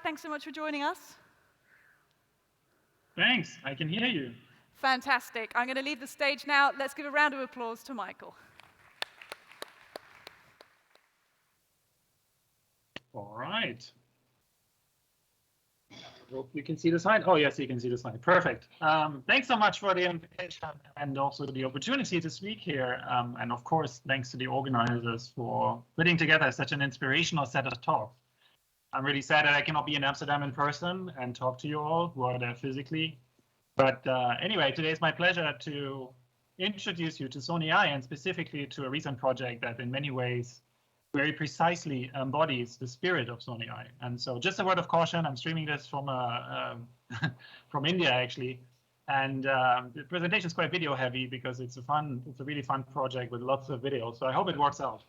Thanks so much for joining us. Thanks, I can hear you. Fantastic. I'm going to leave the stage now. Let's give a round of applause to Michael. All right. Hope you can see the slide. Oh, yes, you can see the slide. Perfect. Thanks so much for the invitation and also the opportunity to speak here. And of course, thanks to the organizers for putting together such an inspirational set of talks. I'm really sad that I cannot be in Amsterdam in person and talk to you all who are there physically. But anyway, today is my pleasure to introduce you to Sony AI and specifically to a recent project that in many ways very precisely embodies the spirit of Sony AI. And so just a word of caution, I'm streaming this from from India actually. And the presentation is quite video heavy because it's a really fun project with lots of videos. So I hope it works out.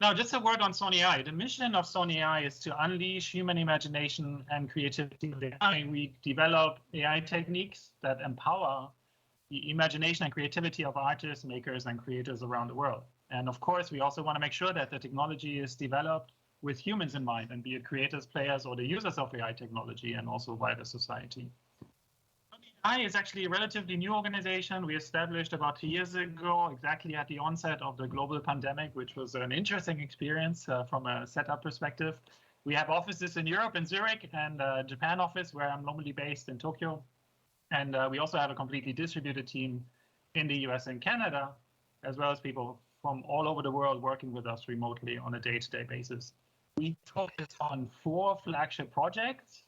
Now, just a word on Sony AI. The mission of Sony AI is to unleash human imagination and creativity with AI. We develop AI techniques that empower the imagination and creativity of artists, makers, and creators around the world. And of course, we also want to make sure that the technology is developed with humans in mind, and be it creators, players, or the users of AI technology, and also wider society. AI is actually a relatively new organization. We established about 2 years ago, exactly at the onset of the global pandemic, which was an interesting experience from a setup perspective. We have offices in Europe, in Zurich, and Japan office, where I'm normally based in Tokyo. And we also have a completely distributed team in the US and Canada, as well as people from all over the world working with us remotely on a day-to-day basis. We focus on 4 flagship projects,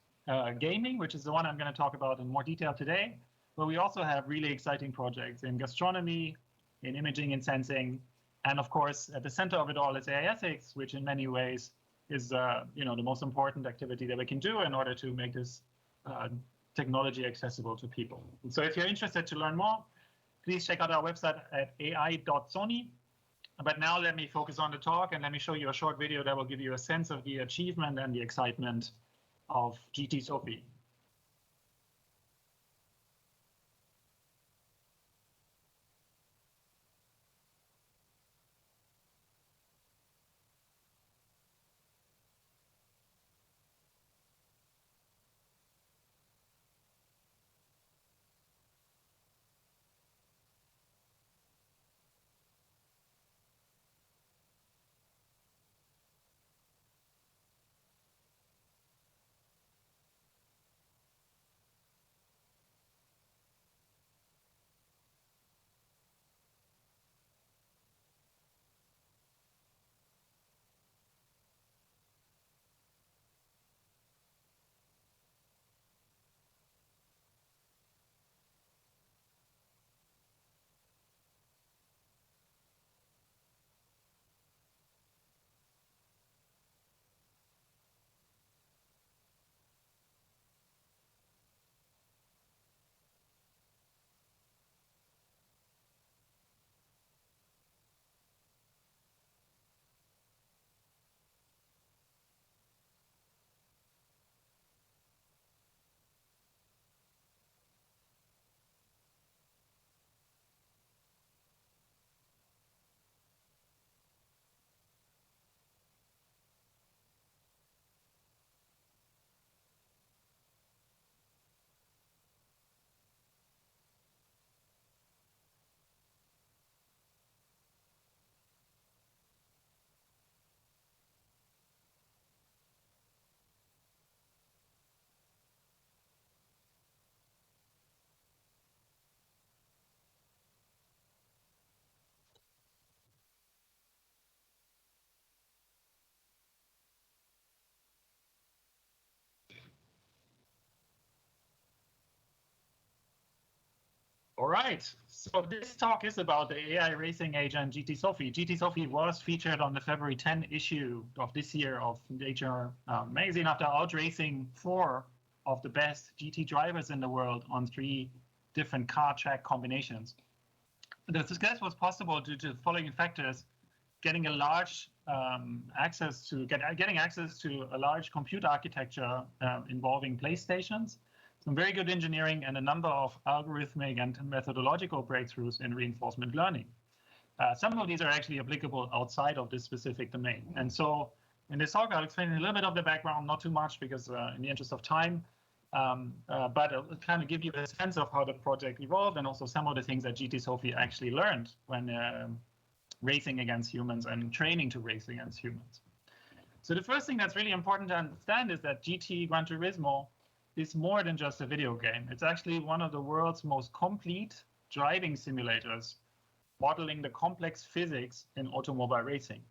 gaming, which is the one I'm going to talk about in more detail today, but we also have really exciting projects in gastronomy, in imaging and sensing, and of course, at the center of it all is AI ethics, which in many ways is the most important activity that we can do in order to make this technology accessible to people. And so if you're interested to learn more, please check out our website at ai.sony. But now let me focus on the talk and let me show you a short video that will give you a sense of the achievement and the excitement of GT Sophy. All right, so this talk is about the AI racing agent GT Sophy. GT Sophy was featured on the February 10 issue of this year of Nature magazine after outracing 4 of the best GT drivers in the world on 3 different car track combinations. The success was possible due to the following factors: getting a large getting access to a large computer architecture involving PlayStations, some very good engineering, and a number of algorithmic and methodological breakthroughs in reinforcement learning. Some of these are actually applicable outside of this specific domain. And so In this talk, I'll explain a little bit of the background, not too much because in the interest of time, but I'll kind of give you a sense of how the project evolved and also some of the things that GT Sophy actually learned when racing against humans and training to race against humans. So the first thing that's really important to understand is that GT Gran Turismo is more than just a video game. It's actually one of the world's most complete driving simulators, modeling the complex physics in automobile racing.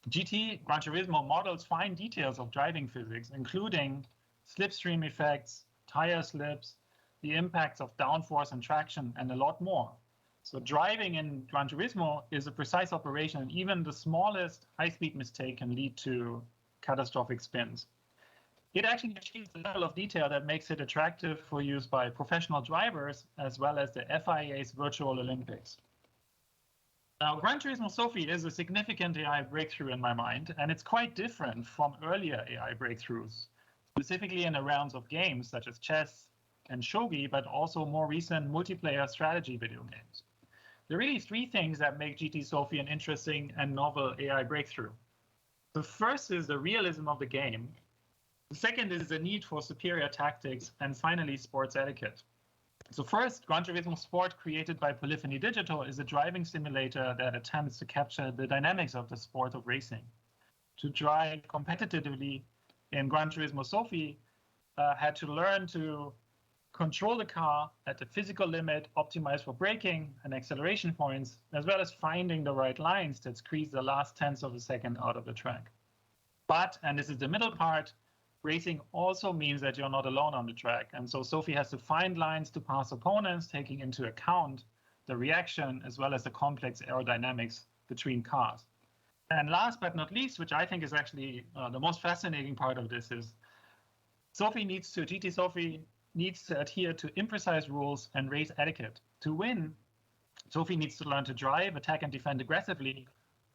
GT Gran Turismo models fine details of driving physics, including slipstream effects, tire slips, the impacts of downforce and traction, and a lot more. So driving in Gran Turismo is a precise operation, and even the smallest high-speed mistake can lead to catastrophic spins. It actually achieves a level of detail that makes it attractive for use by professional drivers, as well as the FIA's Virtual Olympics. Now, Gran Turismo Sophy is a significant AI breakthrough in my mind, and it's quite different from earlier AI breakthroughs, specifically in the realms of games such as chess and shogi, but also more recent multiplayer strategy video games. There are really three things that make GT Sophy an interesting and novel AI breakthrough. The first is the realism of the game. The second is the need for superior tactics, and finally, sports etiquette. So first, Gran Turismo Sport, created by Polyphony Digital, is a driving simulator that attempts to capture the dynamics of the sport of racing. To drive competitively in Gran Turismo Sophy, had to learn to control the car at the physical limit, optimize for braking and acceleration points, as well as finding the right lines that squeeze the last tenths of a second out of the track. But, and this is the middle part, racing also means that you're not alone on the track. And so Sophy has to find lines to pass opponents, taking into account the reaction as well as the complex aerodynamics between cars. And last but not least, which I think is actually the most fascinating part of this, is GT Sophy needs to adhere to imprecise rules and race etiquette. To win, Sophy needs to learn to drive, attack, and defend aggressively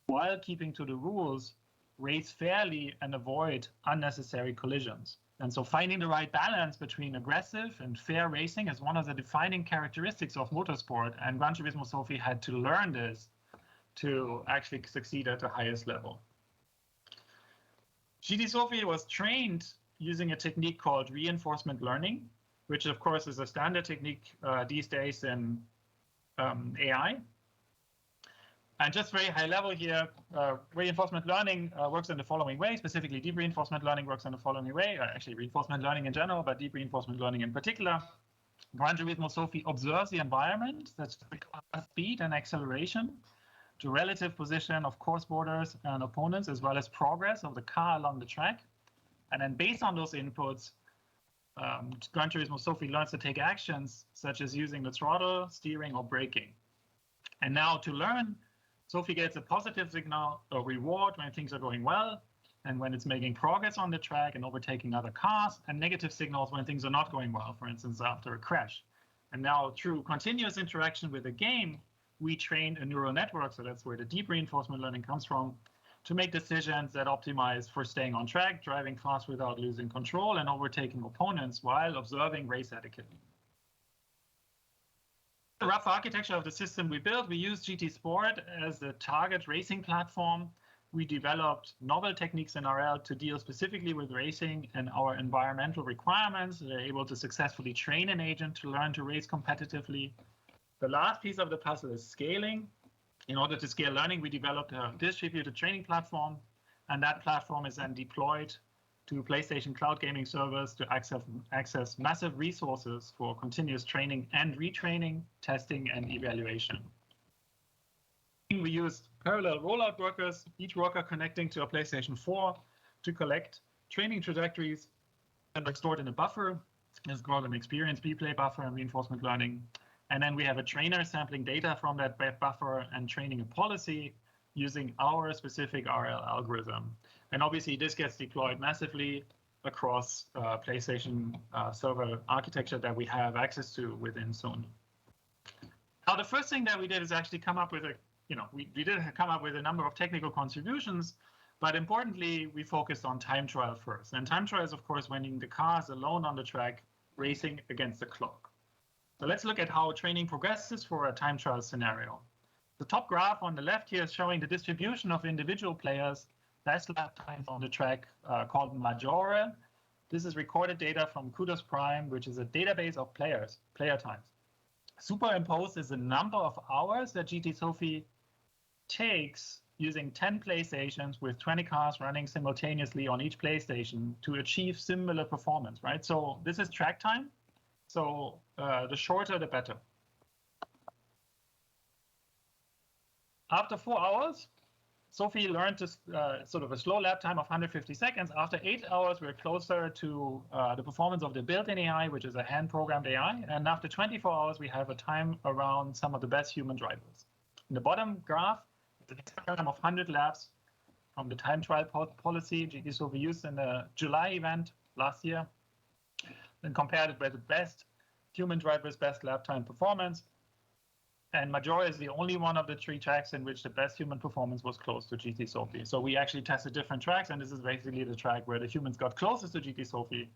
while keeping to the rules, race fairly, and avoid unnecessary collisions. And so finding the right balance between aggressive and fair racing is one of the defining characteristics of motorsport, and Gran Turismo Sophy had to learn this to actually succeed at the highest level. GT Sophy was trained using a technique called reinforcement learning, which of course is a standard technique these days in AI. And just very high level here, reinforcement learning works in the following way. Specifically, deep reinforcement learning works in the following way. Actually, reinforcement learning in general, but deep reinforcement learning in particular. Gran Turismo Sophy observes the environment, that's speed and acceleration, the relative position of course borders and opponents, as well as progress of the car along the track. And then based on those inputs, Gran Turismo Sophy learns to take actions such as using the throttle, steering, or braking. And now to learn, Sophy gets a positive signal or reward when things are going well and when it's making progress on the track and overtaking other cars, and negative signals when things are not going well, for instance, after a crash. And now through continuous interaction with the game, we train a neural network, so that's where the deep reinforcement learning comes from, to make decisions that optimize for staying on track, driving fast without losing control, and overtaking opponents while observing race etiquette. The rough architecture of the system we built, we used GT Sport as the target racing platform. We developed novel techniques in RL to deal specifically with racing and our environmental requirements. They're able to successfully train an agent to learn to race competitively. The last piece of the puzzle is scaling. In order to scale learning, we developed a distributed training platform, and that platform is then deployed to PlayStation cloud gaming servers to access massive resources for continuous training and retraining, testing, and evaluation. We used parallel rollout workers, each worker connecting to a PlayStation 4 to collect training trajectories that are stored in a buffer. It's called an experience replay buffer and reinforcement learning. And then we have a trainer sampling data from that buffer and training a policy using our specific RL algorithm. And obviously this gets deployed massively across PlayStation server architecture that we have access to within Sony. Now, the first thing that we did is actually come up with we did come up with a number of technical contributions, but importantly, we focused on time trial first. And time trial is, of course, when the car is alone on the track, racing against the clock. So let's look at how training progresses for a time trial scenario. The top graph on the left here is showing the distribution of individual players best lap times on the track called Majore. This is recorded data from Kudos Prime, which is a database of player times. Superimposed is the number of hours that GT Sophy takes using 10 PlayStations with 20 cars running simultaneously on each PlayStation to achieve similar performance, right? So this is track time. So the shorter, the better. After 4 hours, Sophy learned to sort of a slow lap time of 150 seconds. After 8 hours, we're closer to the performance of the built-in AI, which is a hand-programmed AI. And after 24 hours, we have a time around some of the best human drivers. In the bottom graph, the time of 100 laps from the time trial policy GT Sophy used in the July event last year, and compared it with the best human drivers' best lap time performance. And Majora is the only one of the 3 tracks in which the best human performance was close to GT Sophy. So we actually tested different tracks, and this is basically the track where the humans got closest to GT Sophy,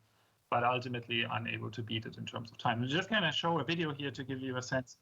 but ultimately unable to beat it in terms of time. I'm just going to show a video here to give you a sense.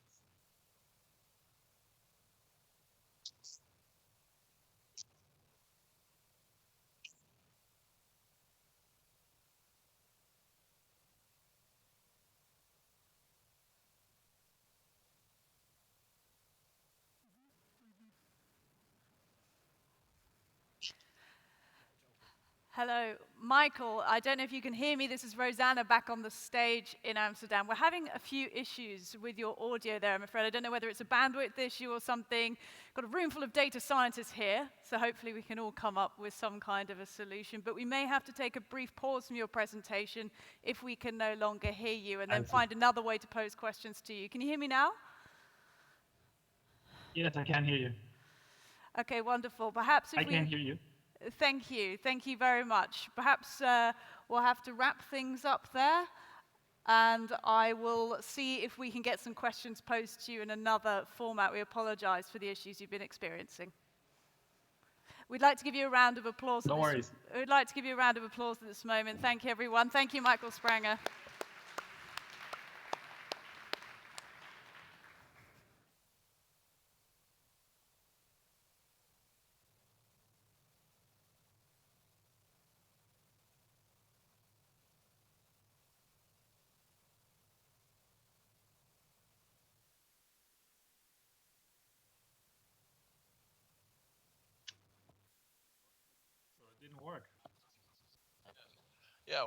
Hello, Michael. I don't know if you can hear me. This is Rosanna back on the stage in Amsterdam. We're having a few issues with your audio there, I'm afraid. I don't know whether it's a bandwidth issue or something. Got a room full of data scientists here, so hopefully we can all come up with some kind of a solution. But we may have to take a brief pause from your presentation if we can no longer hear you, and then find another way to pose questions to you. Can you hear me now? Yes, I can hear you. Okay, wonderful. Perhaps if I can hear you. Thank you. Thank you very much. Perhaps we'll have to wrap things up there, and I will see if we can get some questions posed to you in another format. We apologize for the issues you've been experiencing. We'd like to give you a round of applause. No worries. We'd like to give you a round of applause at this moment. Thank you, everyone. Thank you, Michael Spranger. So it didn't work. Yeah.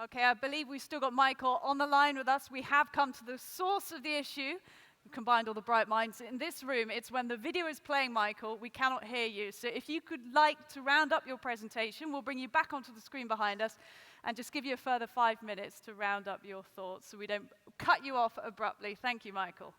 Okay, I believe we've still got Michael on the line with us. We have come to the source of the issue. We've combined all the bright minds in this room. It's when the video is playing, Michael, we cannot hear you. So if you could like to round up your presentation, we'll bring you back onto the screen behind us and just give you a further 5 minutes to round up your thoughts so we don't cut you off abruptly. Thank you, Michael.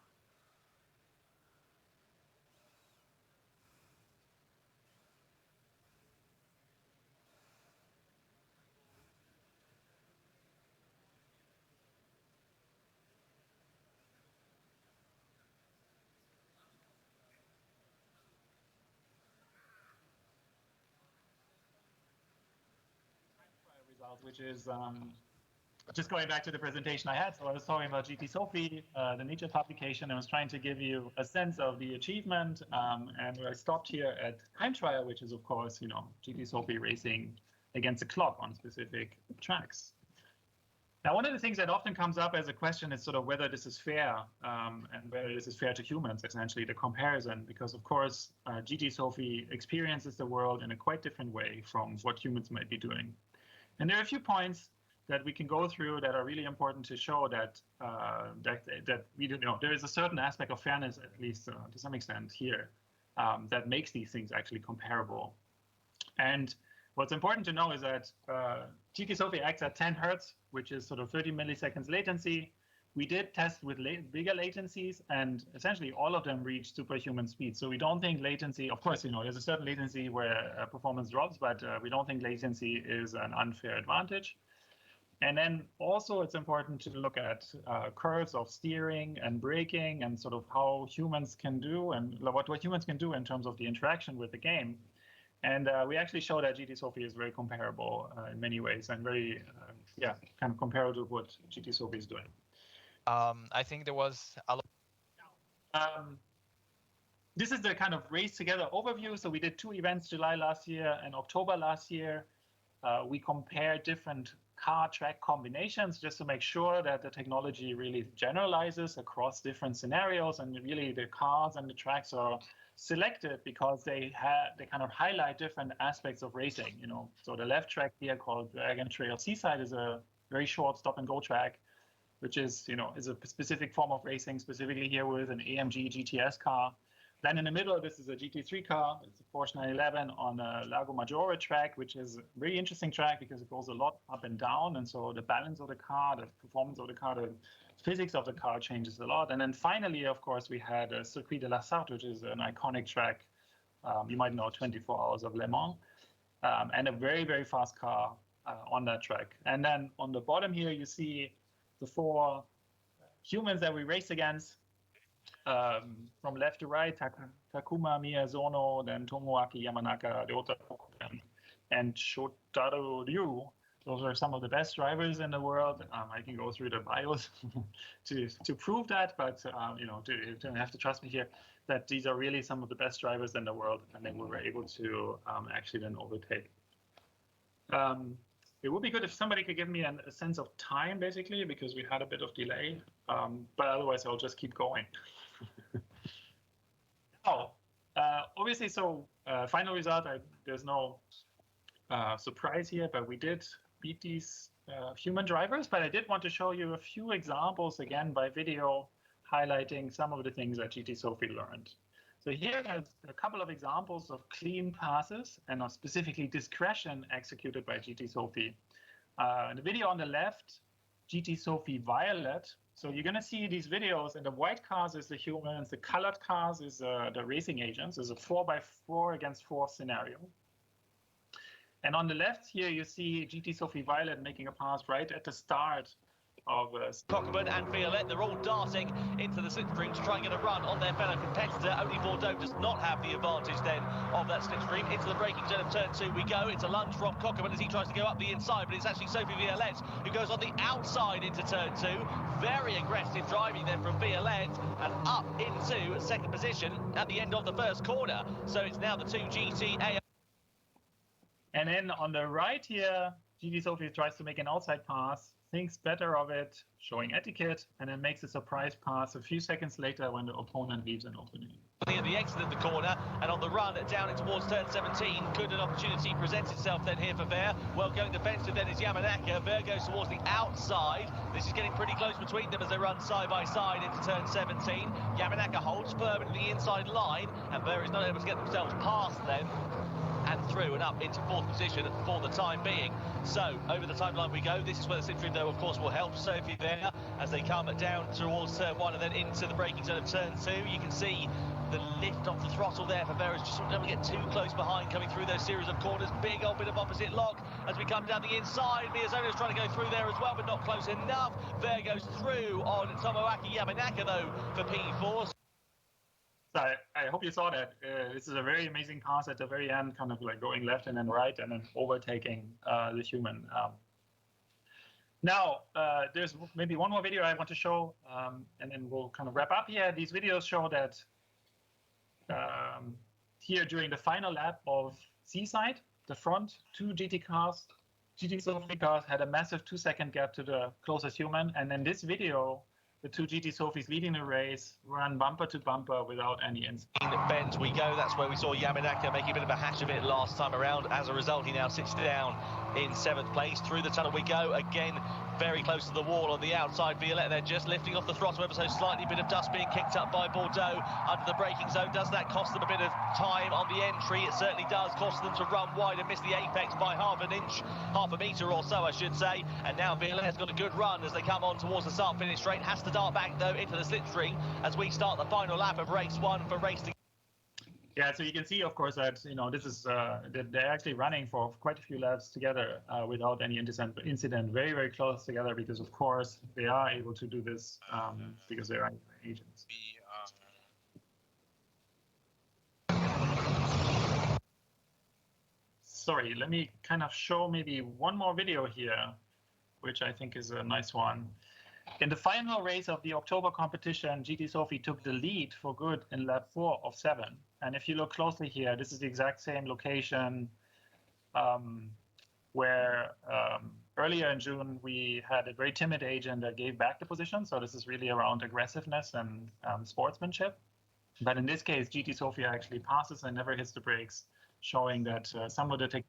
Results, which is just going back to the presentation I had. So I was talking about GT Sophy, the Nature publication. I was trying to give you a sense of the achievement, and I stopped here at time trial, which is of course, GT Sophy racing against the clock on specific tracks. Now, one of the things that often comes up as a question is sort of whether this is fair, and whether this is fair to humans, essentially, the comparison, because of course, GT Sophy experiences the world in a quite different way from what humans might be doing. And there are a few points that we can go through that are really important to show that that we do know there is a certain aspect of fairness, at least to some extent here, that makes these things actually comparable. And what's important to know is that GT Sophy acts at 10 hertz, which is sort of 30 milliseconds latency. We did test with bigger latencies, and essentially all of them reach superhuman speed. So we don't think latency, of course, there's a certain latency where performance drops, but we don't think latency is an unfair advantage. And then also it's important to look at curves of steering and braking and sort of how humans can do and what humans can do in terms of the interaction with the game. And we actually show that GT Sophy is very comparable in many ways and very, kind of comparable to what GT Sophy is doing. I think there was a lot. This is the kind of race together overview. So we did 2 events, July last year and October last year. We compared different car track combinations just to make sure that the technology really generalizes across different scenarios, and really the cars and the tracks are selected because they kind of highlight different aspects of racing. So the left track here, called Dragon Trail Seaside, is a very short stop and go track, which is a specific form of racing, specifically here with an AMG GTS car. Then in the middle, this is a GT3 car. It's a Porsche 911 on a Lago Maggiore track, which is a very interesting track because it goes a lot up and down. And so the balance of the car, the performance of the car, the physics of the car changes a lot. And then finally, of course, we had a Circuit de la Sarthe, which is an iconic track. You might know 24 Hours of Le Mans, and a very, very fast car on that track. And then on the bottom here, you see the 4 humans that we raced against. From left to right, Takuma Miyazono, then Tomoaki Yamanaka, Ryota Kokuben, and Shotaro Ryu. Those are some of the best drivers in the world. I can go through the bios to prove that, but you don't have to trust me here, that these are really some of the best drivers in the world, and then we were able to actually then overtake. It would be good if somebody could give me a sense of time, basically, because we had a bit of delay, but otherwise I'll just keep going. Obviously, so final result, there's no surprise here, but we did beat these human drivers. But I did want to show you a few examples, again, by video, highlighting some of the things that GT Sophy learned. So here are a couple of examples of clean passes and specifically discretion executed by GT Sophy. In the video on the left, GT Sophy Violet. So you're going to see these videos, and the white cars is the humans, the colored cars is the racing agents. It's a 4x4 against 4 scenario. And on the left here, you see GT Sophy Violet making a pass right at the start of Cockburn and Violette, they're all darting into the slipstream to try and get a run on their fellow competitor. Only Bordeaux does not have the advantage then of that slipstream. Into the braking zone of turn 2 we go. It's a lunge from Cockburn as he tries to go up the inside, but it's actually Sophy Violette who goes on the outside into turn 2. Very aggressive driving then from Violette, and up into second position at the end of the first corner. So it's now the 2 GTA. And then on the right here, GT Sophy tries to make an outside pass, thinks better of it, showing etiquette, and then makes a surprise pass a few seconds later when the opponent leaves an opening. Near the exit of the corner, and on the run down towards turn 17, could an opportunity present itself then here for Ver? Well, going defensive then is Yamanaka. Ver goes towards the outside. This is getting pretty close between them as they run side by side into turn 17. Yamanaka holds firm into the inside line, and Ver is not able to get themselves past them and through and up into 4th position for the time being. So over the timeline we go. This is where the slipstream though of course will help Sophy there as they come down towards turn 1 and then into the braking zone of turn 2. You can see the lift off the throttle there for Vera, just don't get too close behind coming through those series of corners. Big old bit of opposite lock as we come down the inside. Miyazono's trying to go through there as well, but not close enough. Vera goes through on Tomoaki Yamanaka though for P4. So I hope you saw that. This is a very amazing pass at the very end, kind of like going left and then right and then overtaking the human. Now, there's maybe one more video I want to show, and then we'll kind of wrap up here. These videos show that here during the final lap of Seaside, the front 2 GT cars, GT Sophy cars had a massive 2-second gap to the closest human. And in this video, the 2 GT Sophys leading the race run bumper to bumper without any incident. Bend we go. That's where we saw Yamanaka make a bit of a hash of it last time around. As a result, he now sits down in 7th place. Through the tunnel we go. Again, very close to the wall on the outside. Violette, they're just lifting off the throttle ever so slightly. Bit of dust being kicked up by Bordeaux under the braking zone. Does that cost them a bit of time on the entry? It certainly does. Cost them to run wide and miss the apex by half a metre or so, I should say. And now Violette's got a good run as they come on towards the start finish straight. Has to dart back though into the slipstream as we start the final lap of race 1 for race to. Yeah, so you can see, of course, that this is they're actually running for quite a few laps together without any incident, very, very close together, because of course they are able to do this because they are agents. Sorry, let me kind of show maybe one more video here, which I think is a nice one. In the final race of the October competition, GT Sophy took the lead for good in lap 4 of 7. And if you look closely here, this is the exact same location where earlier in June we had a very timid agent that gave back the position. So this is really around aggressiveness and sportsmanship. But in this case, GT Sophy actually passes and never hits the brakes, showing that some of the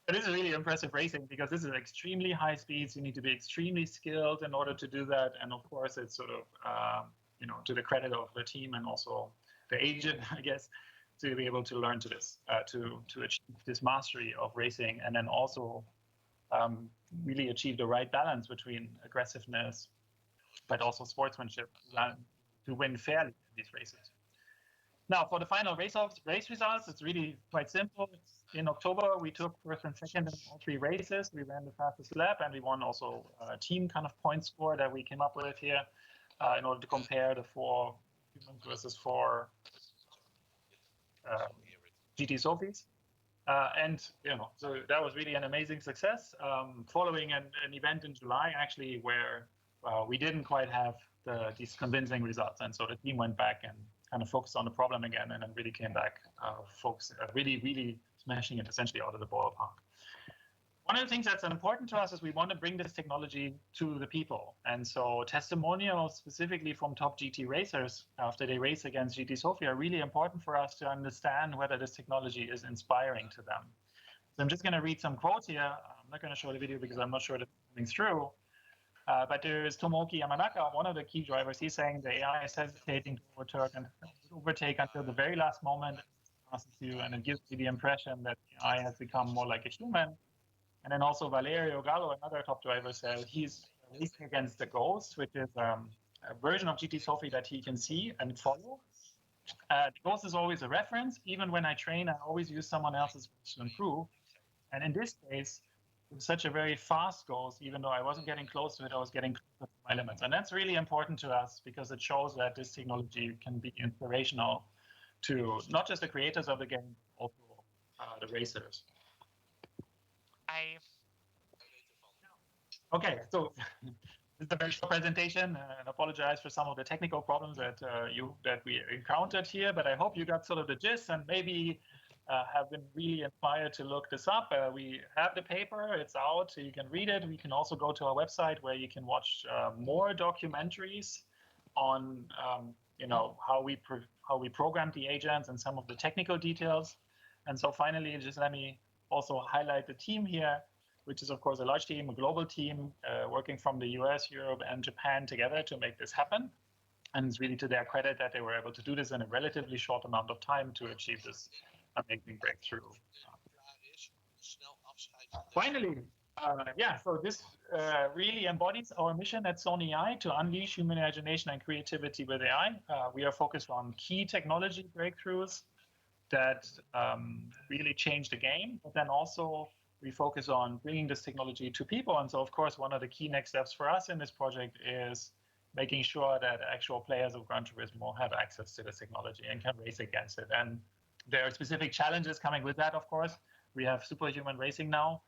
This is really impressive racing because this is extremely high speeds. You need to be extremely skilled in order to do that. And of course, it's sort of, to the credit of the team and also the agent, I guess, to be able to learn to this, to achieve this mastery of racing, and then also really achieve the right balance between aggressiveness, but also sportsmanship to win fairly in these races. Now, for the final race results, it's really quite simple. In October, we took first and second in all 3 races. We ran the fastest lap, and we won also a team kind of point score that we came up with here in order to compare the 4 humans versus 4 GT Sophys. So that was really an amazing success. Following an event in July, actually, where we didn't quite have these convincing results, and so the team went back and kind of focused on the problem again, and then really came back, really smashing it essentially out of the ballpark. One of the things that's important to us is we want to bring this technology to the people. And so testimonials specifically from top GT racers after they race against GT Sophy are really important for us to understand whether this technology is inspiring to them. So I'm just going to read some quotes here. I'm not going to show the video because I'm not sure that it's coming through. But there is Tomoki Yamanaka, one of the key drivers. He's saying the AI is hesitating to overtake until the very last moment, and it gives you the impression that the AI has become more like a human. And then also Valerio Gallo, another top driver, said he's racing against the Ghost, which is a version of GT Sophy that he can see and follow. The Ghost is always a reference. Even when I train, I always use someone else's to improve. And in this case, it's such a very fast Ghost, even though I wasn't getting close to it, I was getting close to my limits. And that's really important to us because it shows that this technology can be inspirational to not just the creators of the game, but also the racers. Okay, so this is a very short presentation, and apologize for some of the technical problems that we encountered here, but I hope you got sort of the gist and maybe have been really inspired to look this up. We have the paper, it's out, so you can read it. We can also go to our website where you can watch more documentaries on how we program the agents and some of the technical details. And so finally, just let me also highlight the team here, which is of course a large team, a global team, working from the US, Europe, and Japan together to make this happen. And it's really to their credit that they were able to do this in a relatively short amount of time to achieve this amazing breakthrough. Finally, so this really embodies our mission at Sony AI to unleash human imagination and creativity with AI. We are focused on key technology breakthroughs that really change the game, but then also we focus on bringing this technology to people. And so, of course, one of the key next steps for us in this project is making sure that actual players of Gran Turismo have access to this technology and can race against it. And there are specific challenges coming with that, of course. We have superhuman racing now,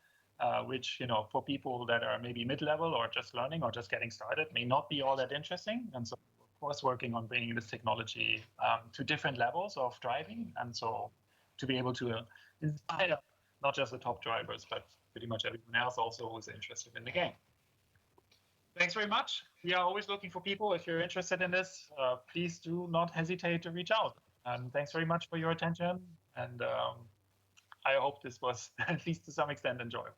which, for people that are maybe mid-level or just learning or just getting started may not be all that interesting. And so, of course, working on bringing this technology to different levels of driving. And so to be able to inspire not just the top drivers, but pretty much everyone else also who's interested in the game. Thanks very much. We are always looking for people. If you're interested in this, please do not hesitate to reach out. And thanks very much for your attention. And I hope this was, at least to some extent, enjoyable.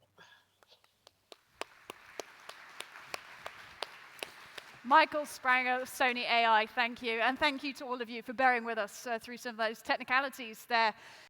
Michael Spranger, Sony AI, thank you. And thank you to all of you for bearing with us through some of those technicalities there.